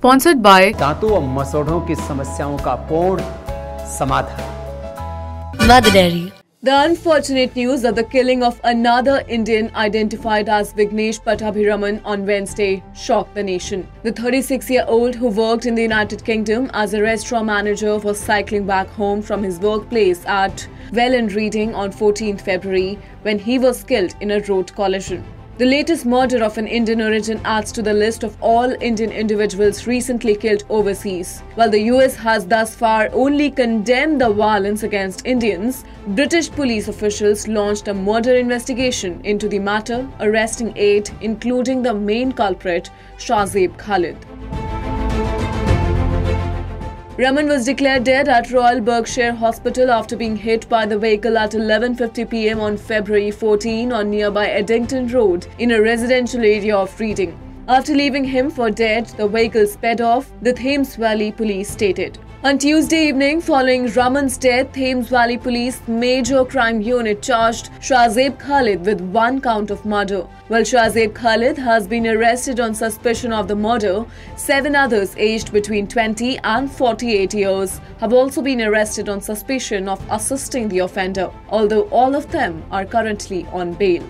Sponsored by दांतों और मसौढ़ों की समस्याओं का पूर्ण समाधान। Mother Dairy. The unfortunate news of the killing of another Indian identified as Vignesh Pattabhiraman on Wednesday shocked the nation. The 36-year-old who worked in the United Kingdom as a restaurant manager was cycling back home from his workplace at Welland Reading on 14th February when he was killed in a road collision. The latest murder of an Indian origin adds to the list of all Indian individuals recently killed overseas. While the US has thus far only condemned the violence against Indians, British police officials launched a murder investigation into the matter, arresting 8, including the main culprit, Shahzeb Khalid. Raman was declared dead at Royal Berkshire Hospital after being hit by the vehicle at 11:50 p.m. on February 14 on nearby Eddington Road in a residential area of Reading. After leaving him for dead, the vehicle sped off, the Thames Valley Police stated. On Tuesday evening, following Raman's death, Thames Valley Police Major Crime Unit charged Shahzeb Khalid with 1 count of murder. While Shahzeb Khalid has been arrested on suspicion of the murder, 7 others aged between 20 and 48 years have also been arrested on suspicion of assisting the offender, although all of them are currently on bail.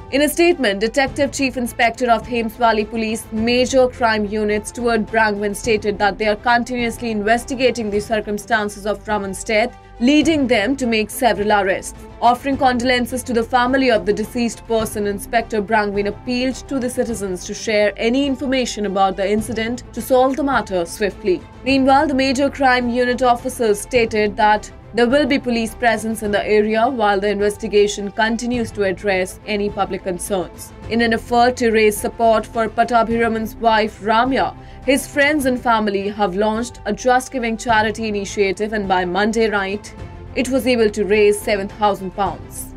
In a statement, Detective Chief Inspector of Thames Valley Police Major Crime Unit Stuart Brangwyn stated that they are continuously investigating the circumstances of Raman's death, leading them to make several arrests. Offering condolences to the family of the deceased person, Inspector Brangwyn appealed to the citizens to share any information about the incident to solve the matter swiftly. Meanwhile, the Major Crime Unit officers stated that there will be police presence in the area while the investigation continues to address any public concerns. In an effort to raise support for Pattabhiraman's wife Ramya, his friends and family have launched a Just Giving charity initiative, and by Monday night, it was able to raise £7,000.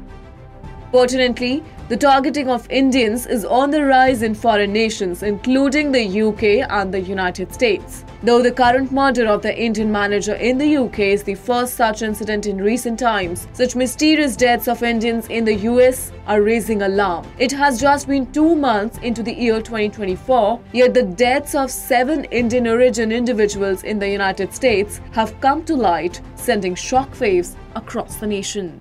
Pertinently, the targeting of Indians is on the rise in foreign nations, including the UK and the United States. Though the current murder of the Indian manager in the UK is the first such incident in recent times, such mysterious deaths of Indians in the US are raising alarm. It has just been 2 months into the year 2024, yet the deaths of 7 Indian origin individuals in the United States have come to light, sending shockwaves across the nation.